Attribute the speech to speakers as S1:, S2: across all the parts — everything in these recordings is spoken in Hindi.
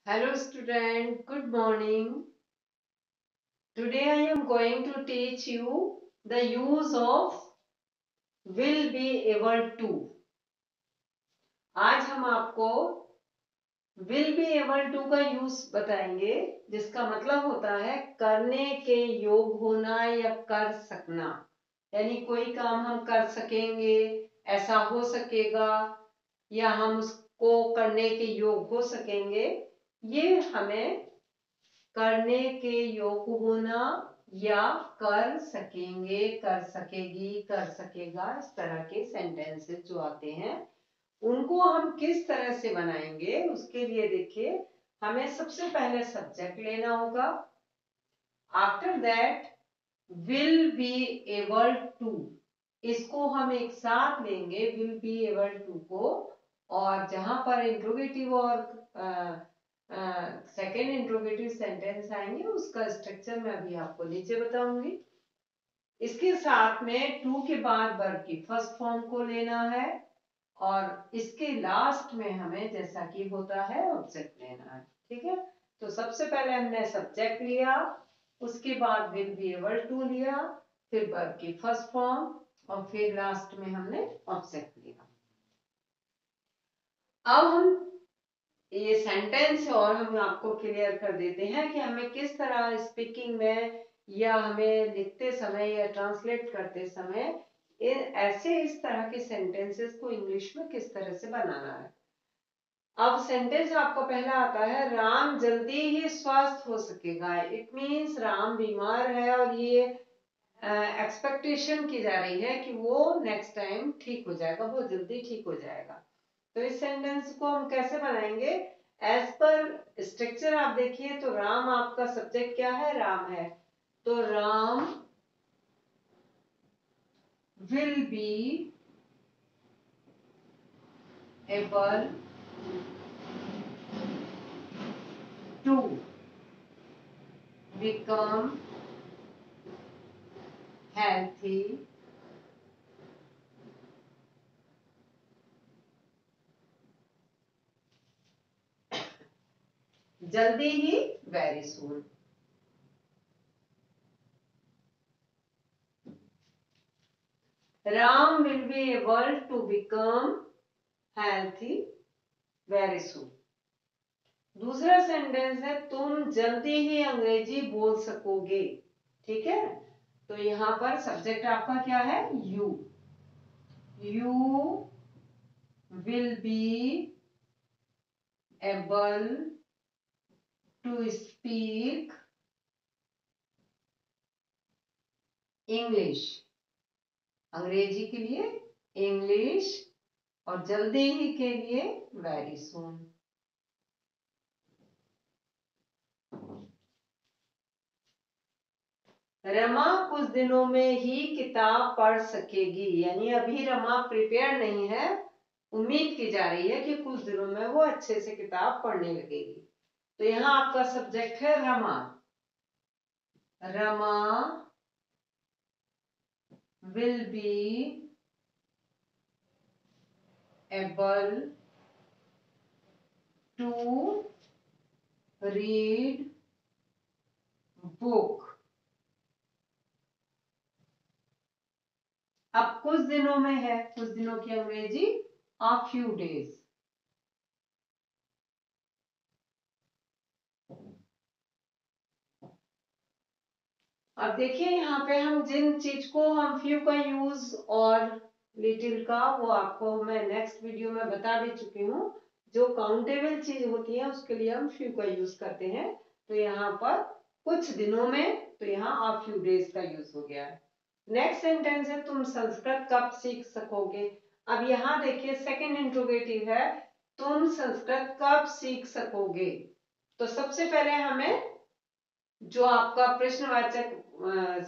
S1: Hello student, good morning. Today I am going to teach you the use of will be able to. आज हम आपको will be able to का यूज बताएंगे, जिसका मतलब होता है करने के योग होना या कर सकना। यानी कोई काम हम कर सकेंगे, ऐसा हो सकेगा, या हम उसको करने के योग हो सकेंगे। ये हमें करने के योग होना या कर सकेंगे, कर सकेगी, कर सकेगा, इस तरह के सेंटेंसेस जो आते हैं उनको हम किस तरह से बनाएंगे, उसके लिए देखिए हमें सबसे पहले सब्जेक्ट लेना होगा। After that will be able to, इसको हम एक साथ लेंगे, विल बी एबल टू को, और जहां पर इंट्रोगेटिव और सेकेंड इंट्रोगेटिव सेंटेंस आएंगे उसका स्ट्रक्चर मैं अभी आपको नीचे बताऊंगी। इसके साथ में टू के बाद वर्ब की फर्स्ट फॉर्म को लेना है, और इसके लास्ट में हमें जैसा कि होता है ऑब्जेक्ट लेना है। ठीक है, तो सबसे पहले हमने सब्जेक्ट लिया, उसके बाद विल बी एबल टू लिया, फिर वर्ब की फर्स्ट फॉर्म, और फिर लास्ट में हमने ऑब्जेक्ट लिया। अब हम ये सेंटेंस और हम आपको क्लियर कर देते हैं कि हमें किस तरह स्पीकिंग में या हमें लिखते समय या ट्रांसलेट करते समय ऐसे इस तरह के सेंटेंसेस को इंग्लिश में किस तरह से बनाना है। अब सेंटेंस आपको पहला आता है, राम जल्दी ही स्वस्थ हो सकेगा। इट मीन्स राम बीमार है और ये एक्सपेक्टेशन की जा रही है कि वो नेक्स्ट टाइम ठीक हो जाएगा, वो जल्दी ठीक हो जाएगा। तो इस सेंटेंस को हम कैसे बनाएंगे, एज पर स्ट्रक्चर आप देखिए तो राम आपका सब्जेक्ट क्या है, राम है, तो Ram will be able to become healthy जल्दी ही, very soon. Ram will be able to become healthy very soon. दूसरा सेंटेंस है, तुम जल्दी ही अंग्रेजी बोल सकोगे। ठीक है, तो यहां पर सब्जेक्ट आपका क्या है, you. You will be able to speak English, अंग्रेजी के लिए इंग्लिश, और जल्दी ही के लिए वेरी सून। रमा कुछ दिनों में ही किताब पढ़ सकेगी, यानी अभी रमा प्रिपेयर नहीं है, उम्मीद की जा रही है कि कुछ दिनों में वो अच्छे से किताब पढ़ने लगेगी। तो यहाँ आपका सब्जेक्ट है Rama. Rama will be able to read book. अब कुछ दिनों में है, कुछ दिनों की अंग्रेजी a few days। अब देखिए यहाँ पे हम जिन चीज को हम फ्यू का यूज और लिटिल का, वो आपको मैं नेक्स्ट वीडियो में बता भी चुकी हूँ। जो काउंटेबल चीज होती है उसके लिए हम फ्यू का यूज करते हैं। तो यहाँ पर कुछ दिनों में, तो यहाँ आ फ्यू डेज का यूज हो गया है। नेक्स्ट सेंटेंस है, तुम संस्कृत कब सीख सकोगे। अब यहाँ देखिए सेकंड इंट्रोगेटिव है, तुम संस्कृत कब सीख सकोगे। तो सबसे पहले हमें जो आपका प्रश्नवाचक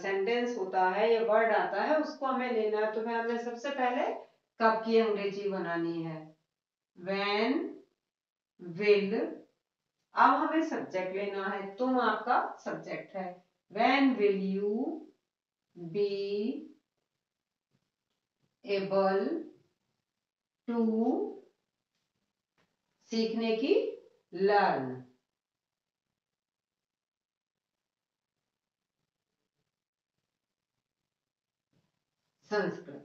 S1: सेंटेंस होता है या वर्ड आता है उसको हमें लेना है। तो हमें सबसे पहले कब की अंग्रेजी बनानी है, व्हेन, विल। अब हमें सब्जेक्ट लेना है, तुम आपका सब्जेक्ट है, when will you be able to, सीखने की, learn. Sanskrit.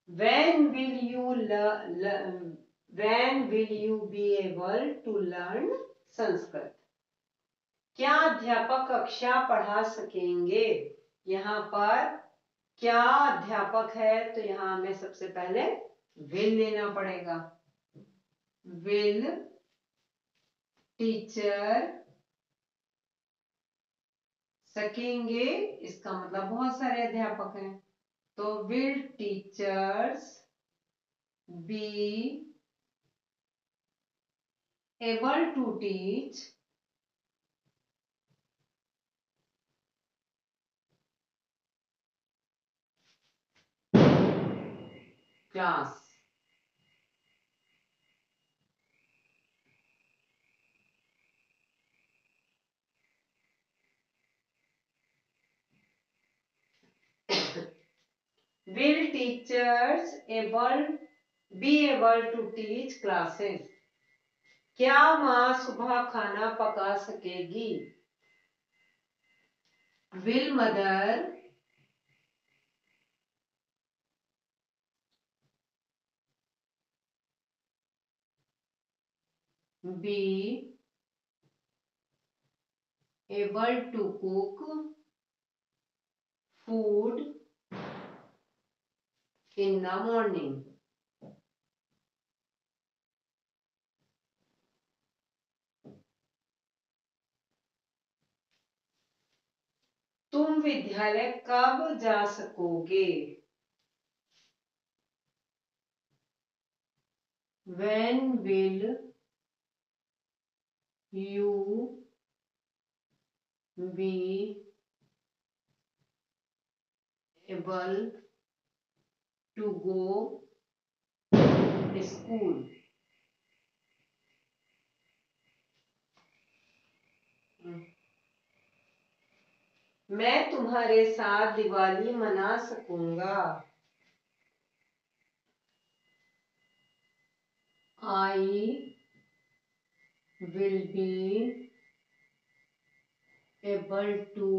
S1: When will you be able to learn Sanskrit? क्या अध्यापक कक्षा पढ़ा सकेंगे? यहाँ पर क्या अध्यापक है तो यहाँ हमें सबसे पहले will लेना पड़ेगा। will टीचर सकेंगे, इसका मतलब बहुत सारे अध्यापक हैं, तो will teachers be able to teach class? Will teachers be able to teach classes? क्या माँ सुबह खाना पका सकेगी? Will mother be able to cook food in the morning? तुम विद्यालय कब जा सकोगे? When will you be able to go to school? मैं तुम्हारे साथ दिवाली मना सकूंगा। I will be able to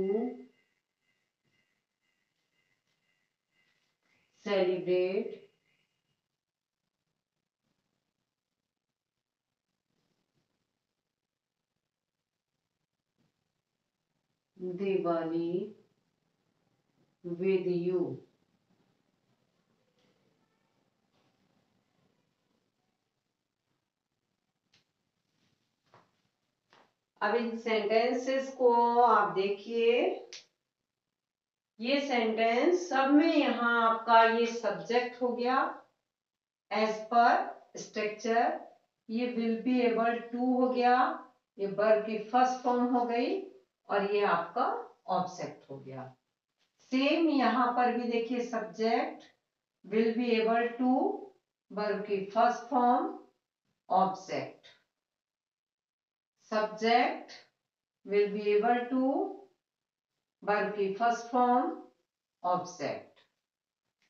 S1: celebrate Diwali with you. अब इन सेंटेंसेस को आप देखिए, ये सेंटेंस सब में यहाँ आपका ये सब्जेक्ट हो गया एज पर स्ट्रक्चर, ये विल बी एबल टू हो गया, ये वर्ब की फर्स्ट फॉर्म हो गई और ये आपका ऑब्जेक्ट हो गया। सेम यहाँ पर भी देखिए subject will be able to, verb की first form object, subject will be able to, verb की first form object.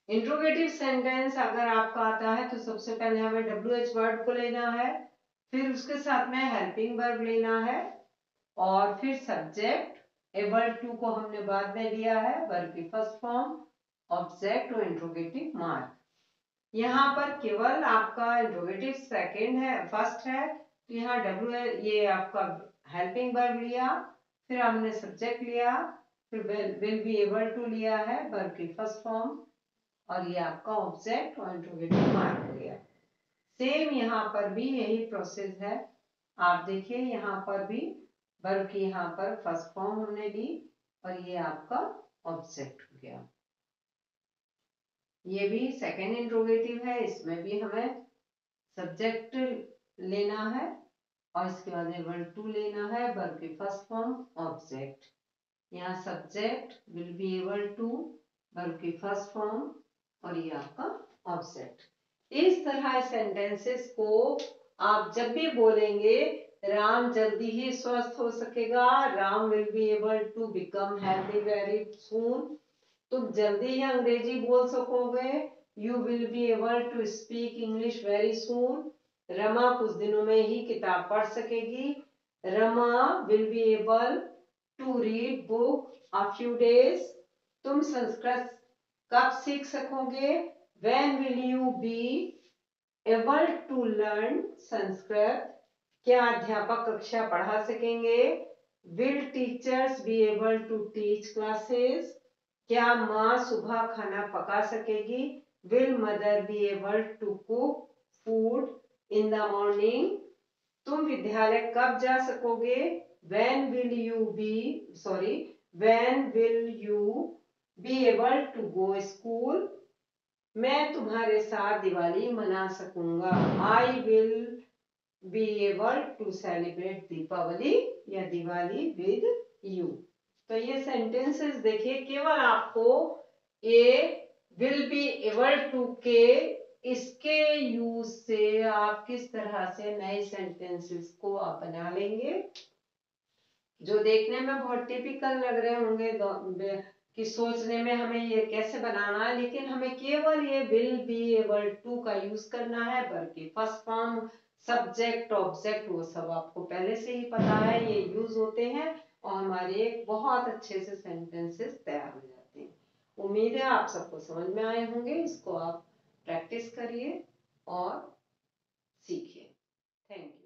S1: Interrogative sentence अगर आपका आता है तो सबसे पहले हमें WH वर्ड को लेना है, फिर उसके साथ में हेल्पिंग वर्ब लेना है और फिर सब्जेक्ट एबल टू को हमने बाद में लिया है, वर्ब की फर्स्ट फॉर्म ऑब्जेक्ट और इंट्रोगेटिव मार्क। यहाँ पर केवल आपका इंट्रोगेटिव सेकंड है, फर्स्ट है, तो यहाँ ये आपका हेल्पिंग वर्ब लिया, फिर हमने सब्जेक्ट लिया, फिर विल बी एबल टू लिया है, वर्ब की फर्स्ट फॉर्म, और ये आपका ऑब्जेक्ट और इंट्रोगेटिव मार्क हो गया। सेम यहाँ पर भी यही प्रोसेस है, आप देखिए यहाँ पर भी वर्ब की यहाँ पर फर्स्ट फॉर्म हमने ली और ये आपका ऑब्जेक्ट हो गया। ये भी सेकंड इंट्रोगेटिव है, इसमें भी हमें सब्जेक्ट लेना है और इसके बाद एबल टू लेना है, वर्ब की फर्स्ट फॉर्म ऑब्जेक्ट, यहाँ subject will be able to, verb की फर्स्ट फॉर्म और ये आपका ऑब्जेक्ट। इस तरह सेंटेंसेस को आप जब भी बोलेंगे, राम जल्दी ही स्वस्थ हो सकेगा, Ram will be able to become healthy very soon, तुम जल्दी ही अंग्रेजी बोल सकोगे, you will be able to speak English very soon, Rama कुछ दिनों में ही किताब पढ़ सकेगी, Rama will be able to read book a few days. तुम संस्कृत कब सीख सकोगे? When will you be able to learn Sanskrit? क्या अध्यापक कक्षा पढ़ा सकेंगे? Will teachers be able to teach classes? क्या माँ सुबह खाना पका सकेगी? Will mother be able to cook food in the morning? तुम विद्यालय कब जा सकोगे? When will you be able to go school? मैं तुम्हारे साथ दिवाली मना सकूंगा। I will be able to celebrate Deepawali या दिवाली with you। तो ये सेंटेंसेस देखिए, केवल आपको ये will be able to के इसके यूज से आप किस तरह से नए सेंटेंसेस को आप बना लेंगे, जो देखने में बहुत टिपिकल लग रहे होंगे कि सोचने में हमें ये कैसे बनाना है, लेकिन हमें केवल ये विल बी एबल टू का यूज करना है, बल्कि फर्स्ट फॉर्म, सब्जेक्ट, ऑब्जेक्ट वो सब आपको पहले से ही पता है, ये यूज होते हैं और हमारे बहुत अच्छे से सेंटेंसेस तैयार हो जाते हैं। उम्मीद है आप सबको समझ में आए होंगे। इसको आप प्रैक्टिस करिए और सीखिए। Thank you.